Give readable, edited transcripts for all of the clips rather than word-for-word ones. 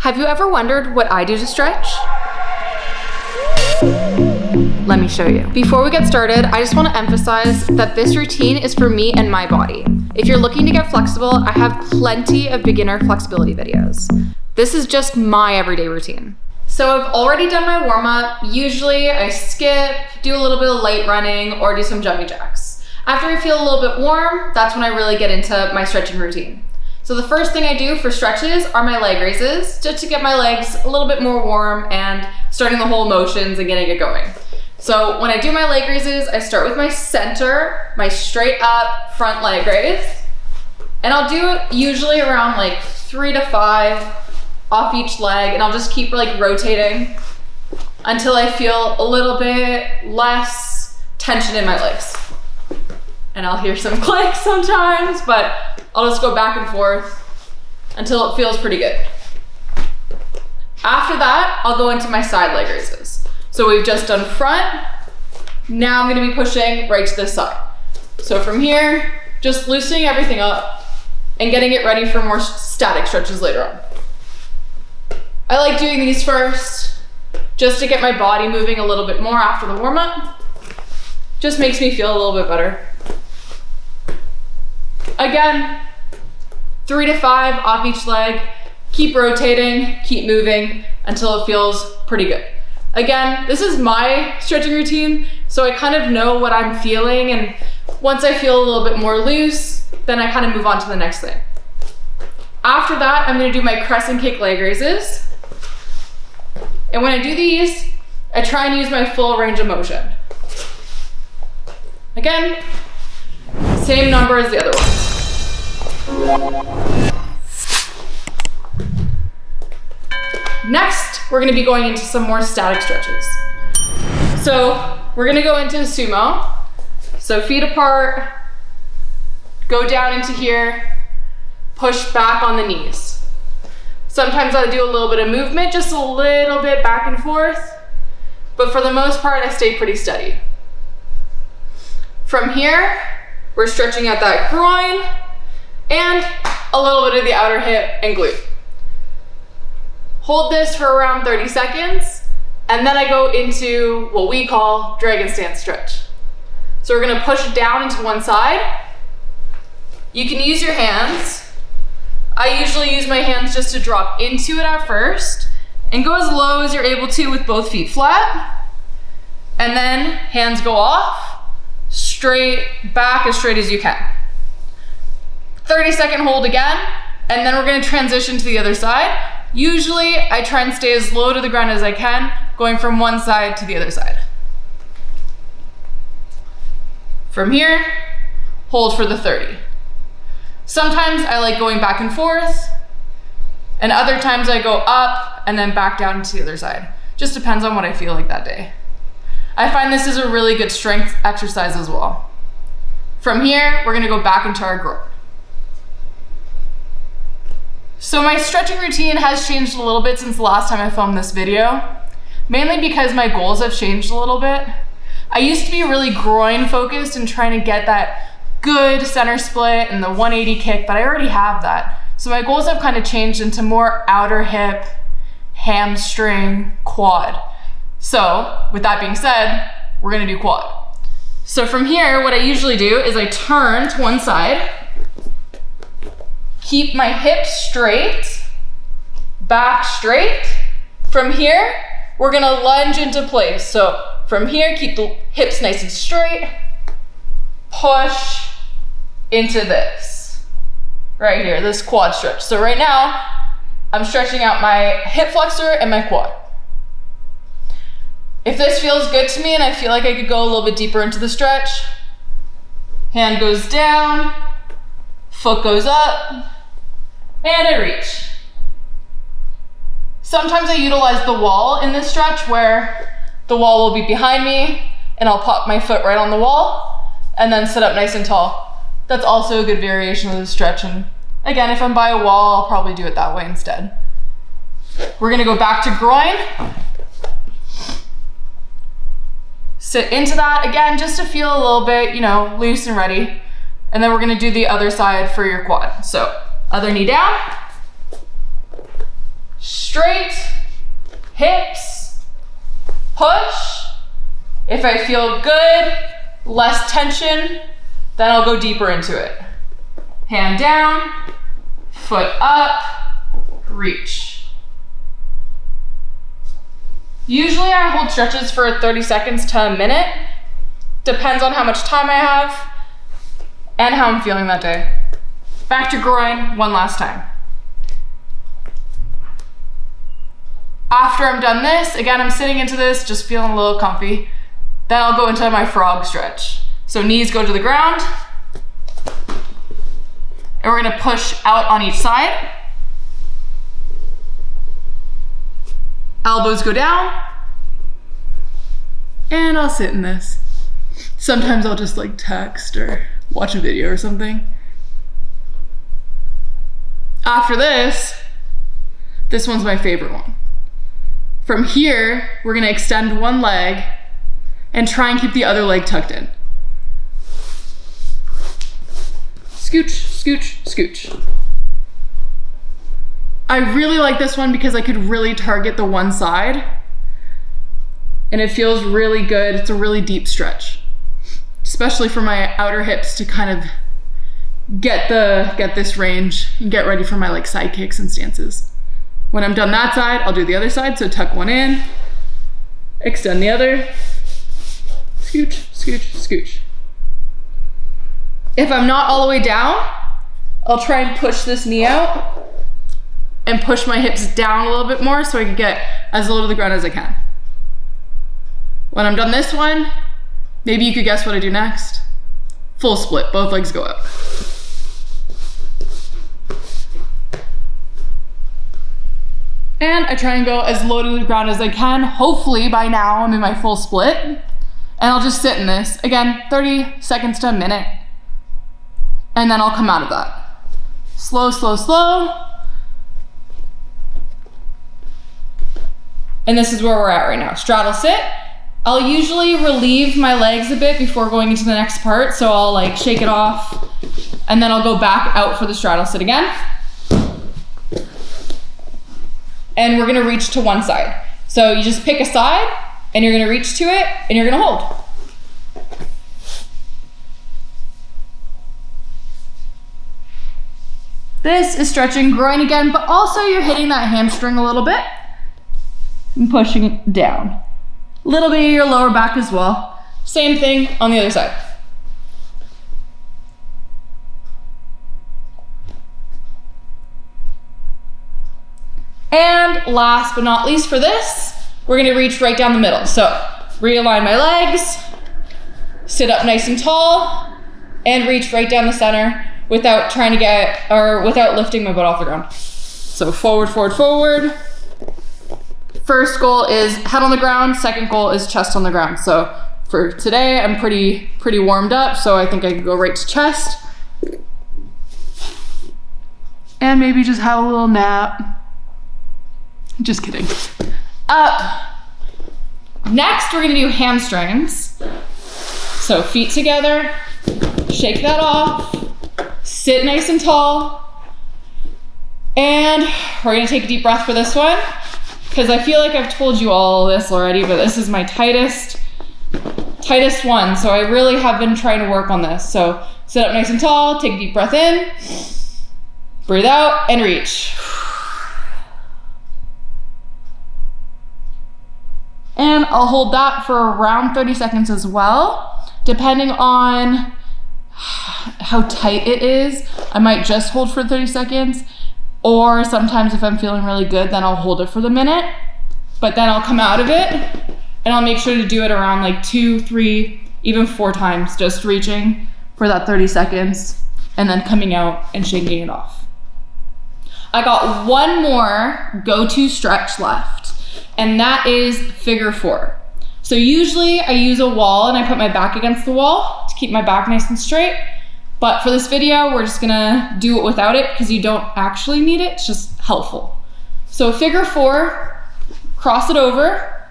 Have you ever wondered what I do to stretch? Let me show you. Before we get started, I just want to emphasize that this routine is for me and my body. If you're looking to get flexible, I have plenty of beginner flexibility videos. This is just my everyday routine. So I've already done my warm up. Usually I skip, do a little bit of light running, or do some jumping jacks. After I feel a little bit warm, that's when I really get into my stretching routine. So the first thing I do for stretches are my leg raises, just to get my legs a little bit more warm and starting the whole motions and getting it going. So when I do my leg raises, I start with my center, my straight up front leg raise. And I'll do it usually around like 3 to 5 off each leg, and I'll just keep like rotating until I feel a little bit less tension in my legs. And I'll hear some clicks sometimes, but I'll just go back and forth until it feels pretty good. After that, I'll go into my side leg raises. So we've just done front. Now I'm gonna be pushing right to this side. So from here, just loosening everything up and getting it ready for more static stretches later on. I like doing these first, just to get my body moving a little bit more after the warm up. Just makes me feel a little bit better. Again, 3 to 5 off each leg. Keep rotating, keep moving until it feels pretty good. Again, this is my stretching routine, so I kind of know what I'm feeling, and once I feel a little bit more loose, then I kind of move on to the next thing. After that, I'm gonna do my crescent kick leg raises. And when I do these, I try and use my full range of motion. Again, same number as the other one. Next, we're gonna be going into some more static stretches. So we're gonna go into sumo. So feet apart, go down into here, push back on the knees. Sometimes I do a little bit of movement, just a little bit back and forth, but for the most part, I stay pretty steady. From here, we're stretching out that groin and a little bit of the outer hip and glute. Hold this for around 30 seconds, and then I go into what we call dragon stance stretch. So we're gonna push it down into one side. You can use your hands. I usually use my hands just to drop into it at first, and go as low as you're able to with both feet flat. And then hands go off, straight back as straight as you can. 30-second hold again, and then we're gonna transition to the other side. Usually I try and stay as low to the ground as I can, going from one side to the other side. From here, hold for the 30. Sometimes I like going back and forth, and other times I go up and then back down to the other side. Just depends on what I feel like that day. I find this is a really good strength exercise as well. From here, we're gonna go back into our groin. So my stretching routine has changed a little bit since the last time I filmed this video, mainly because my goals have changed a little bit. I used to be really groin focused and trying to get that good center split and the 180 kick, but I already have that. So my goals have kind of changed into more outer hip, hamstring, quad. So with that being said, we're gonna do quad. So from here, what I usually do is I turn to one side, keep my hips straight, back straight. From here, we're gonna lunge into place. So from here, keep the hips nice and straight, push into this, right here, this quad stretch. So right now, I'm stretching out my hip flexor and my quad. If this feels good to me and I feel like I could go a little bit deeper into the stretch, hand goes down, foot goes up, and I reach. Sometimes I utilize the wall in this stretch where the wall will be behind me and I'll pop my foot right on the wall and then sit up nice and tall. That's also a good variation of the stretch. And again, if I'm by a wall, I'll probably do it that way instead. We're gonna go back to groin. Sit into that again, just to feel a little bit, loose and ready. And then we're gonna do the other side for your quad. So other knee down, straight, hips, push. If I feel good, less tension, then I'll go deeper into it. Hand down, foot up, reach. Usually I hold stretches for 30 seconds to a minute. Depends on how much time I have and how I'm feeling that day. Back to groin one last time. After I'm done this, again, I'm sitting into this, just feeling a little comfy. Then I'll go into my frog stretch. So knees go to the ground. And we're gonna push out on each side. Elbows go down. And I'll sit in this. Sometimes I'll just like text or watch a video or something. After this one's my favorite one. From here, we're gonna extend one leg and try and keep the other leg tucked in. Scooch, scooch, scooch. I really like this one because I could really target the one side and it feels really good. It's a really deep stretch, especially for my outer hips to kind of get this range and get ready for my like side kicks and stances. When I'm done that side, I'll do the other side. So tuck one in, extend the other, scooch, scooch, scooch. If I'm not all the way down, I'll try and push this knee out and push my hips down a little bit more so I can get as low to the ground as I can. When I'm done this one, maybe you could guess what I do next. Full split, both legs go up. And I try and go as low to the ground as I can. Hopefully by now I'm in my full split. And I'll just sit in this. Again, 30 seconds to a minute. And then I'll come out of that. Slow, slow, slow. And this is where we're at right now. Straddle sit. I'll usually relieve my legs a bit before going into the next part. So I'll like shake it off and then I'll go back out for the straddle sit again. And we're gonna reach to one side. So you just pick a side and you're gonna reach to it and you're gonna hold. This is stretching groin again, but also you're hitting that hamstring a little bit and pushing it down. A little bit of your lower back as well. Same thing on the other side. And last but not least for this, we're gonna reach right down the middle. So realign my legs, sit up nice and tall, and reach right down the center without trying to without lifting my butt off the ground. So forward, forward, forward. First goal is head on the ground, second goal is chest on the ground. So for today, I'm pretty warmed up, so I think I could go right to chest. And maybe just have a little nap. Just kidding. Up. Next, we're gonna do hamstrings. So feet together, shake that off, sit nice and tall, and we're gonna take a deep breath for this one, because I feel like I've told you all this already, but this is my tightest one, so I really have been trying to work on this. So sit up nice and tall, take a deep breath in, breathe out, and reach. And I'll hold that for around 30 seconds as well. Depending on how tight it is, I might just hold for 30 seconds. Or sometimes if I'm feeling really good, then I'll hold it for the minute. But then I'll come out of it and I'll make sure to do it around like 2, 3, even 4 times, just reaching for that 30 seconds and then coming out and shaking it off. I got one more go-to stretch left. And that is figure 4. So usually I use a wall and I put my back against the wall to keep my back nice and straight. But for this video, we're just gonna do it without it because you don't actually need it, it's just helpful. So figure 4, cross it over,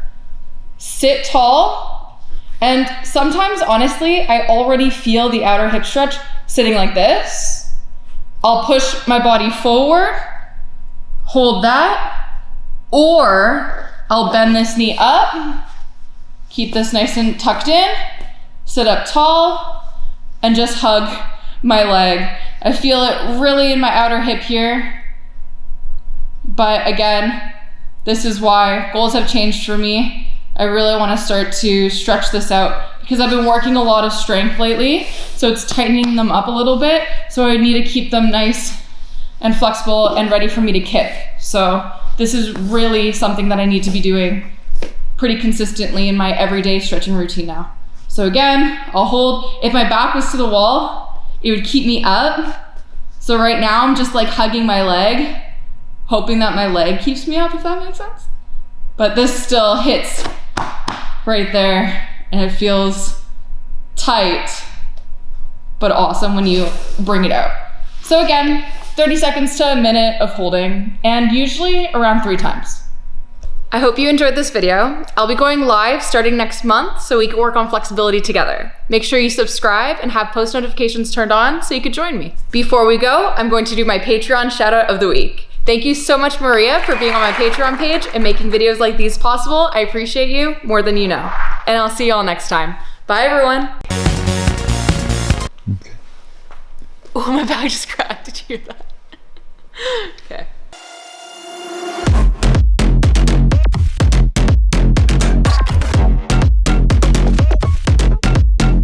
sit tall, and sometimes, honestly, I already feel the outer hip stretch sitting like this. I'll push my body forward, hold that, Or I'll bend this knee up, keep this nice and tucked in, sit up tall, and just hug my leg. I feel it really in my outer hip here. But again, this is why goals have changed for me. I really want to start to stretch this out because I've been working a lot of strength lately, so it's tightening them up a little bit. So I need to keep them nice and flexible and ready for me to kick. So this is really something that I need to be doing pretty consistently in my everyday stretching routine now. So again, I'll hold, if my back was to the wall, it would keep me up. So right now I'm just like hugging my leg, hoping that my leg keeps me up, if that makes sense. But this still hits right there and it feels tight, but awesome when you bring it out. So again, 30 seconds to a minute of holding, and usually around 3 times. I hope you enjoyed this video. I'll be going live starting next month so we can work on flexibility together. Make sure you subscribe and have post notifications turned on so you could join me. Before we go, I'm going to do my Patreon shout out of the week. Thank you so much, Maria, for being on my Patreon page and making videos like these possible. I appreciate you more than you know. And I'll see you all next time. Bye, everyone. Okay. Oh, my back just cracked. Did you hear that?